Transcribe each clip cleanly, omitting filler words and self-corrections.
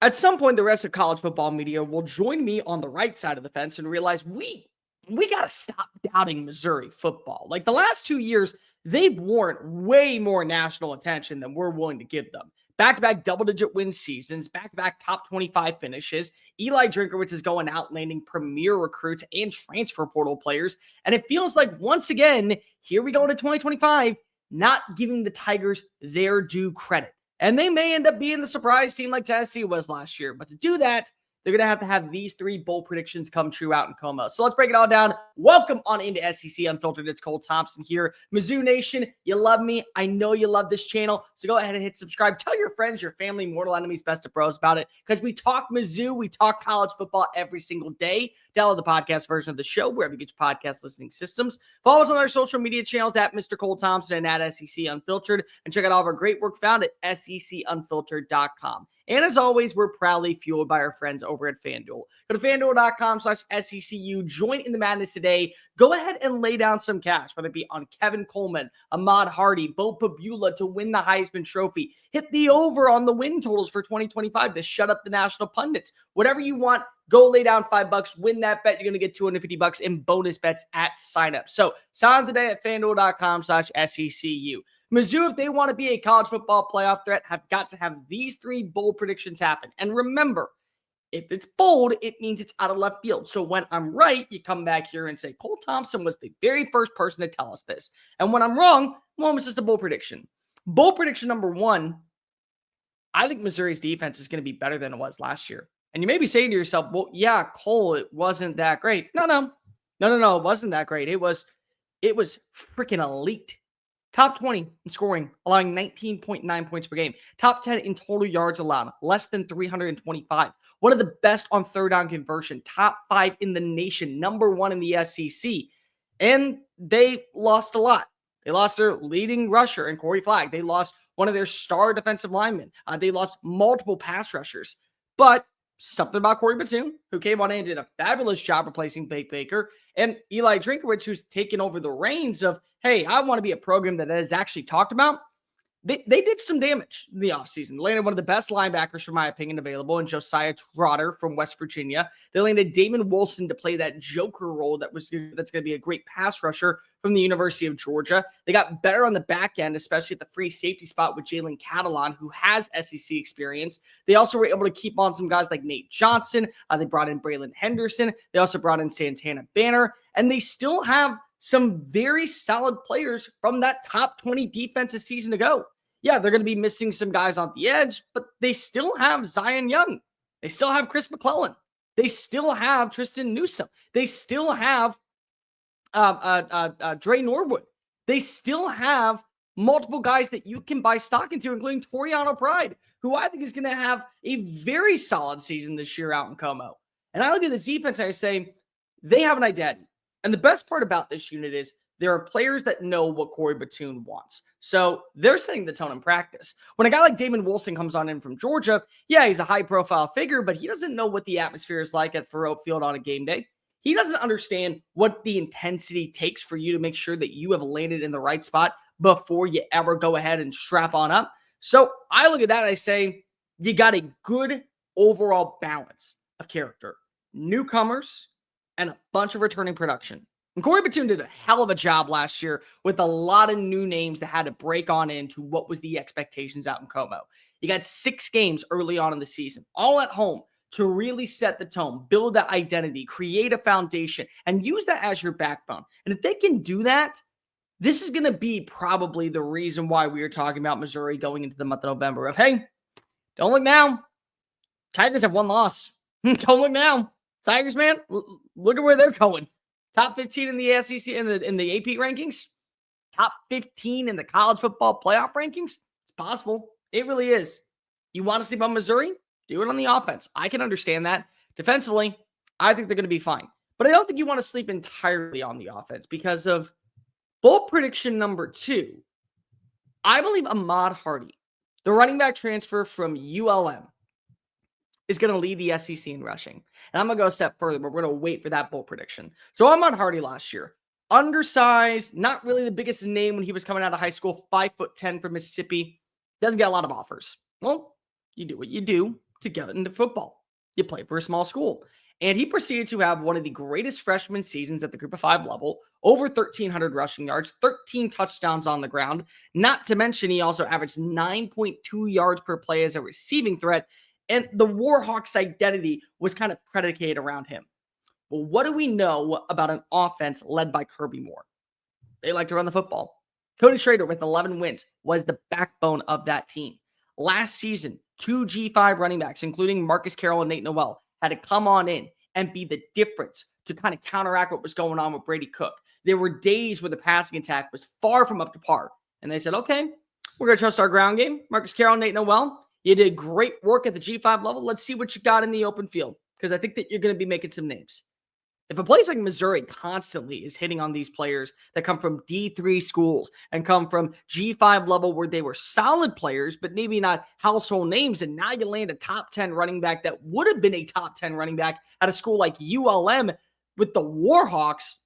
At some point, the rest of college football media will join me on the right side of the fence and realize we got to stop doubting Missouri football. Like the last 2 years, they've warranted way more national attention than we're willing to give them. Back-to-back double-digit win seasons, back-to-back top 25 finishes. Eli Drinkwitz is going out landing premier recruits and transfer portal players. And it feels like, once again, here we go into 2025, not giving the Tigers their due credit. And they may end up being the surprise team like Tennessee was last year. But to do that, they're going to have these three bold predictions come true out in Como. So let's break it all down. Welcome on into SEC Unfiltered. It's Cole Thompson here. Mizzou Nation, you love me. I know you love this channel. So go ahead and hit subscribe. Tell your friends, your family, mortal enemies, best of bros about it. Because we talk Mizzou, we talk college football every single day. Download the podcast version of the show wherever you get your podcast listening systems. Follow us on our social media channels at Mr. Cole Thompson and at SEC Unfiltered. And check out all of our great work found at secunfiltered.com. And as always, we're proudly fueled by our friends over at FANDUEL. Go to FANDUEL.com/SECU. Join in the madness today. Go ahead and lay down some cash, whether it be on Kevin Coleman, Ahmad Hardy, Bo Pabula to win the Heisman Trophy. Hit the over on the win totals for 2025 to shut up the national pundits. Whatever you want, go lay down $5. Win that bet. You're going to get $250 in bonus bets at sign up. So sign up today at FANDUEL.com/SECU. Mizzou, if they want to be a college football playoff threat, have got to have these three bold predictions happen. And remember, if it's bold, it means it's out of left field. So when I'm right, you come back here and say, Cole Thompson was the very first person to tell us this. And when I'm wrong, well, it's just a bold prediction. Bold prediction number one, I think Missouri's defense is going to be better than it was last year. And you may be saying to yourself, well, yeah, Cole, it wasn't that great. No, it wasn't that great. It was freaking elite. Top 20 in scoring, allowing 19.9 points per game. Top 10 in total yards allowed, less than 325. One of the best on third down conversion. Top 5 in the nation. Number 1 in the SEC. And they lost a lot. They lost their leading rusher in Corey Flagg. They lost one of their star defensive linemen. They lost multiple pass rushers. But something about Corey Batoon, who came on in and did a fabulous job replacing Blake Baker, and Eli Drinkwitz, who's taken over the reins of, hey, I want to be a program that is actually talked about. They did some damage in the offseason. They landed one of the best linebackers, for my opinion, available in Josiah Trotter from West Virginia. They landed Damon Wilson to play that joker role that's going to be a great pass rusher from the University of Georgia. They got better on the back end, especially at the free safety spot with Jalen Catalon, who has SEC experience. They also were able to keep on some guys like Nate Johnson. They brought in Braylon Henderson. They also brought in Santana Banner. And they still have some very solid players from that top 20 defense a season ago. Yeah, they're going to be missing some guys on the edge, but they still have Zion Young. They still have Chris McClellan. They still have Tristan Newsome. They still have Dre Norwood. They still have multiple guys that you can buy stock into, including Toriano Pride, who I think is going to have a very solid season this year out in Como. And I look at this defense and I say, they have an identity. And the best part about this unit is there are players that know what Corey Batoon wants. So they're setting the tone in practice. When a guy like Damon Wilson comes on in from Georgia, yeah, he's a high-profile figure, but he doesn't know what the atmosphere is like at Faurot Field on a game day. He doesn't understand what the intensity takes for you to make sure that you have landed in the right spot before you ever go ahead and strap on up. So I look at that and I say, you got a good overall balance of character. Newcomers and a bunch of returning production. And Corey Batoon did a hell of a job last year with a lot of new names that had to break on into what was the expectations out in Como. You got 6 games early on in the season, all at home, to really set the tone, build that identity, create a foundation, and use that as your backbone. And if they can do that, this is going to be probably the reason why we are talking about Missouri going into the month of November of, hey, don't look now. Tigers have 1 loss. Don't look now. Tigers, man, look at where they're going. Top 15 in the SEC, in the AP rankings. Top 15 in the college football playoff rankings. It's possible. It really is. You want to sleep on Missouri? Do it on the offense. I can understand that. Defensively, I think they're going to be fine. But I don't think you want to sleep entirely on the offense because of bold prediction number 2. I believe Ahmad Hardy, the running back transfer from ULM, is going to lead the SEC in rushing. And I'm going to go a step further, but we're going to wait for that bold prediction. So Ahmad Hardy last year, undersized, not really the biggest name when he was coming out of high school, 5'10" from Mississippi, doesn't get a lot of offers. Well, you do what you do. to get into football. You play for a small school. And he proceeded to have one of the greatest freshman seasons at the group of 5 level, over 1,300 rushing yards, 13 touchdowns on the ground. Not to mention, he also averaged 9.2 yards per play as a receiving threat. And the Warhawks' identity was kind of predicated around him. Well, what do we know about an offense led by Kirby Moore? They like to run the football. Cody Schrader, with 11 wins, was the backbone of that team. Last season, 2 G5 running backs, including Marcus Carroll and Nate Noel, had to come on in and be the difference to kind of counteract what was going on with Brady Cook. There were days where the passing attack was far from up to par. And they said, okay, we're going to trust our ground game. Marcus Carroll, Nate Noel, you did great work at the G5 level. Let's see what you got in the open field, because I think that you're going to be making some names. If a place like Missouri constantly is hitting on these players that come from D3 schools and come from G5 level where they were solid players, but maybe not household names, and now you land a top 10 running back that would have been a top 10 running back at a school like ULM with the Warhawks,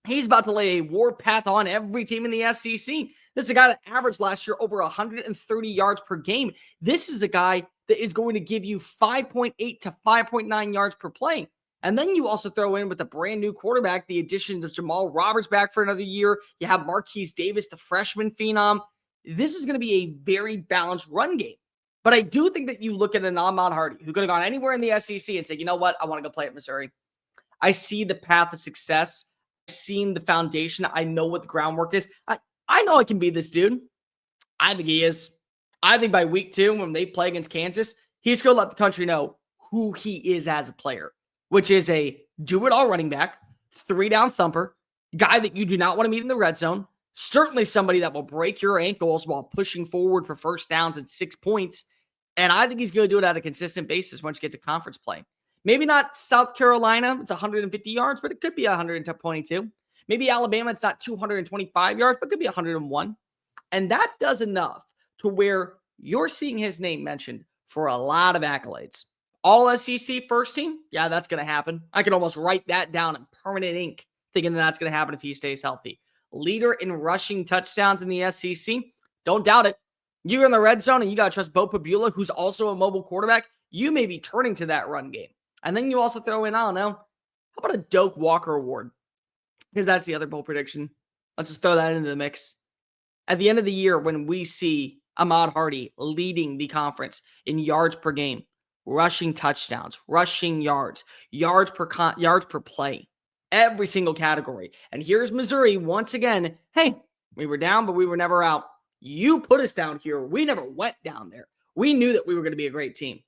he's about to lay a war path on every team in the SEC. This is a guy that averaged last year over 130 yards per game. This is a guy that is going to give you 5.8 to 5.9 yards per play. And then you also throw in, with a brand new quarterback, the addition of Jamal Roberts back for another year. You have Marquise Davis, the freshman phenom. This is going to be a very balanced run game. But I do think that you look at an Ahmad Hardy, who could have gone anywhere in the SEC and said, you know what, I want to go play at Missouri. I see the path of success. I've seen the foundation. I know what the groundwork is. I know I can be this dude. I think he is. I think by week 2, when they play against Kansas, he's going to let the country know who he is as a player, which is a do-it-all running back, 3-down thumper, guy that you do not want to meet in the red zone, certainly somebody that will break your ankles while pushing forward for first downs and 6 points. And I think he's going to do it at a consistent basis once you get to conference play. Maybe not South Carolina, it's 150 yards, but it could be 122. Maybe Alabama, it's not 225 yards, but it could be 101. And that does enough to where you're seeing his name mentioned for a lot of accolades. All SEC first team? Yeah, that's going to happen. I can almost write that down in permanent ink, thinking that that's going to happen if he stays healthy. Leader in rushing touchdowns in the SEC? Don't doubt it. You're in the red zone and you got to trust Bo Pabula, who's also a mobile quarterback. You may be turning to that run game. And then you also throw in, I don't know, how about a Doak Walker Award? Because that's the other bold prediction. Let's just throw that into the mix. At the end of the year, when we see Ahmad Hardy leading the conference in yards per game, rushing touchdowns, rushing yards, yards per play, every single category. And here's Missouri once again. Hey, we were down, but we were never out. You put us down here. We never went down there. We knew that we were going to be a great team.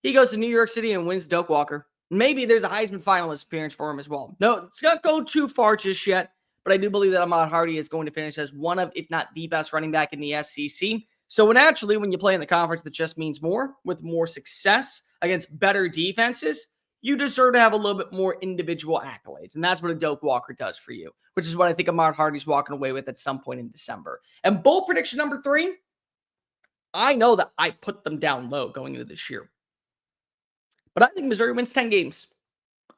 He goes to New York City and wins Doak Walker. Maybe there's a Heisman finalist appearance for him as well. No, it's not going too far just yet, but I do believe that Ahmad Hardy is going to finish as one of, if not the best running back in the SEC. So naturally, when you play in the conference that just means more, with more success against better defenses, you deserve to have a little bit more individual accolades. And that's what a Doak Walker does for you, which is what I think Ahmad Hardy's walking away with at some point in December. And bold prediction number 3, I know that I put them down low going into this year. But I think Missouri wins 10 games.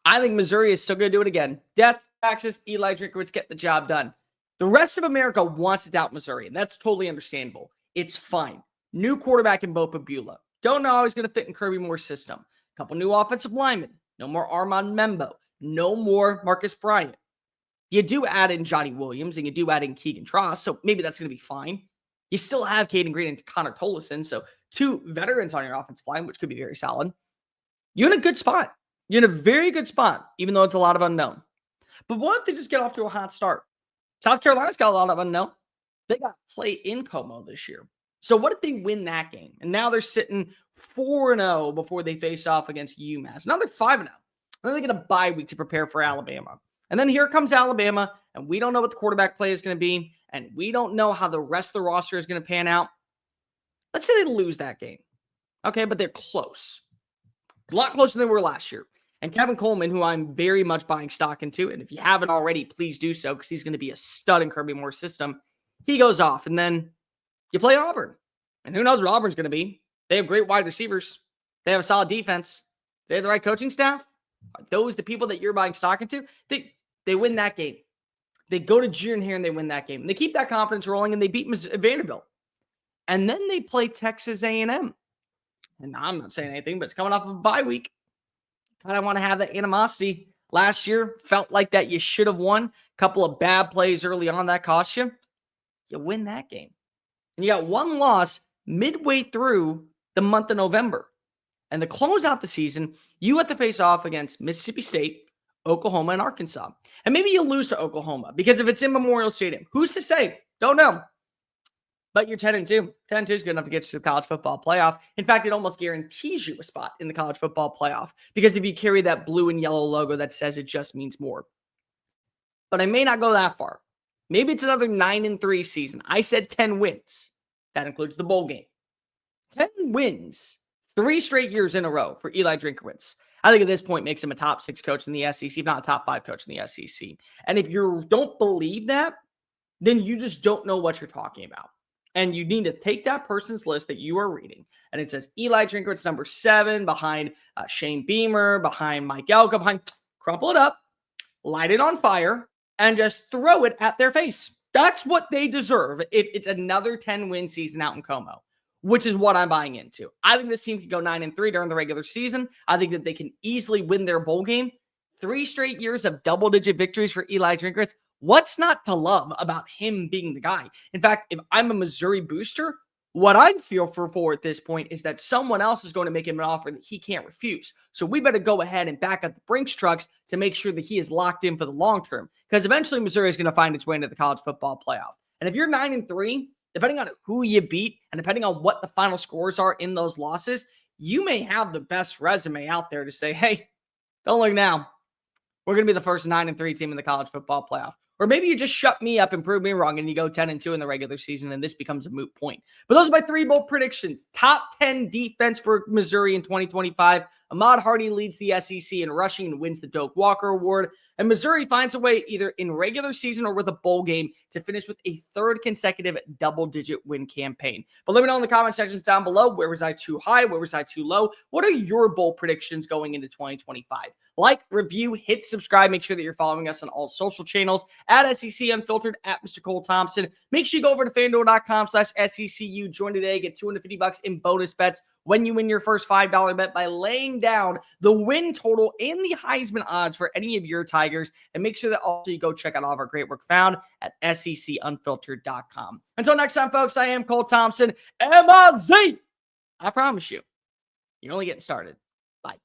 I think Missouri is still going to do it again. Death, taxes, Eli Drinkwitz, get the job done. The rest of America wants to doubt Missouri, and that's totally understandable. It's fine. New quarterback in Bo Pabula. Don't know how he's going to fit in Kirby Moore's system. A couple new offensive linemen. No more Armand Membo. No more Marcus Bryant. You do add in Johnny Williams, and you do add in Keegan Tross, so maybe that's going to be fine. You still have Caden Green and Connor Tolleson, so 2 veterans on your offensive line, which could be very solid. You're in a good spot. You're in a very good spot, even though it's a lot of unknown. But what if they just get off to a hot start? South Carolina's got a lot of unknown. They got to play in Como this year. So what if they win that game? And now they're sitting 4-0 before they face off against UMass. Now they're 5-0. And then they get a bye week to prepare for Alabama. And then here comes Alabama, and we don't know what the quarterback play is going to be, and we don't know how the rest of the roster is going to pan out. Let's say they lose that game. Okay, but they're close. A lot closer than they were last year. And Kevin Coleman, who I'm very much buying stock into, and if you haven't already, please do so, because he's going to be a stud in Kirby Moore's system. He goes off, and then you play Auburn. And who knows what Auburn's going to be? They have great wide receivers. They have a solid defense. They have the right coaching staff. Are those the people that you're buying stock into? They win that game. They go to June here, and they win that game. And they keep that confidence rolling, and they beat Vanderbilt. And then they play Texas A&M. and I'm not saying anything, but it's coming off of a bye week. Kind of want to have that animosity. Last year, felt like that you should have won. Couple of bad plays early on that cost you. You win that game. And you got one loss midway through the month of November. And to close out the season, you have to face off against Mississippi State, Oklahoma, and Arkansas. And maybe you'll lose to Oklahoma because if it's in Memorial Stadium, who's to say? Don't know. But you're 10-2. 10-2 is good enough to get you to the college football playoff. In fact, it almost guarantees you a spot in the college football playoff because if you carry that blue and yellow logo that says it just means more. But I may not go that far. Maybe it's another 9-3 season. I said 10 wins. That includes the bowl game. 10 wins, 3 straight years in a row for Eli Drinkwitz. I think at this point makes him a top 6 coach in the SEC, if not a top 5 coach in the SEC. And if you don't believe that, then you just don't know what you're talking about. And you need to take that person's list that you are reading. And it says Eli Drinkwitz, number 7, behind Shane Beamer, behind Mike Elko, crumple it up, light it on fire, and just throw it at their face. That's what they deserve if it's another 10-win season out in Como, which is what I'm buying into. I think this team can go 9-3 during the regular season. I think that they can easily win their bowl game. 3 straight years of double-digit victories for Eli Drinkwitz. What's not to love about him being the guy? In fact, if I'm a Missouri booster, what I'd feel for at this point is that someone else is going to make him an offer that he can't refuse. So we better go ahead and back up the Brinks trucks to make sure that he is locked in for the long term. Because eventually Missouri is going to find its way into the college football playoff. And if you're 9-3, depending on who you beat and depending on what the final scores are in those losses, you may have the best resume out there to say, hey, don't look now. We're going to be the first 9-3 team in the college football playoff. Or maybe you just shut me up and prove me wrong and you go 10-2 in the regular season and this becomes a moot point. But those are my 3 bold predictions. Top 10 defense for Missouri in 2025. Ahmad Hardy leads the SEC in rushing and wins the Doak Walker Award. And Missouri finds a way either in regular season or with a bowl game to finish with a 3rd consecutive double-digit win campaign. But let me know in the comment sections down below, where was I too high? Where was I too low? What are your bold predictions going into 2025? Like, review, hit subscribe. Make sure that you're following us on all social channels at SEC Unfiltered, at Mr. Cole Thompson. Make sure you go over to FANDUEL.com/SECU. Join today. Get $250 in bonus bets when you win your first $5 bet by laying down the win total and the Heisman odds for any of your Tigers. And make sure that also you go check out all of our great work found at SECUnfiltered.com. Until next time, folks, I am Cole Thompson. MIZ. I promise you, you're only getting started. Bye.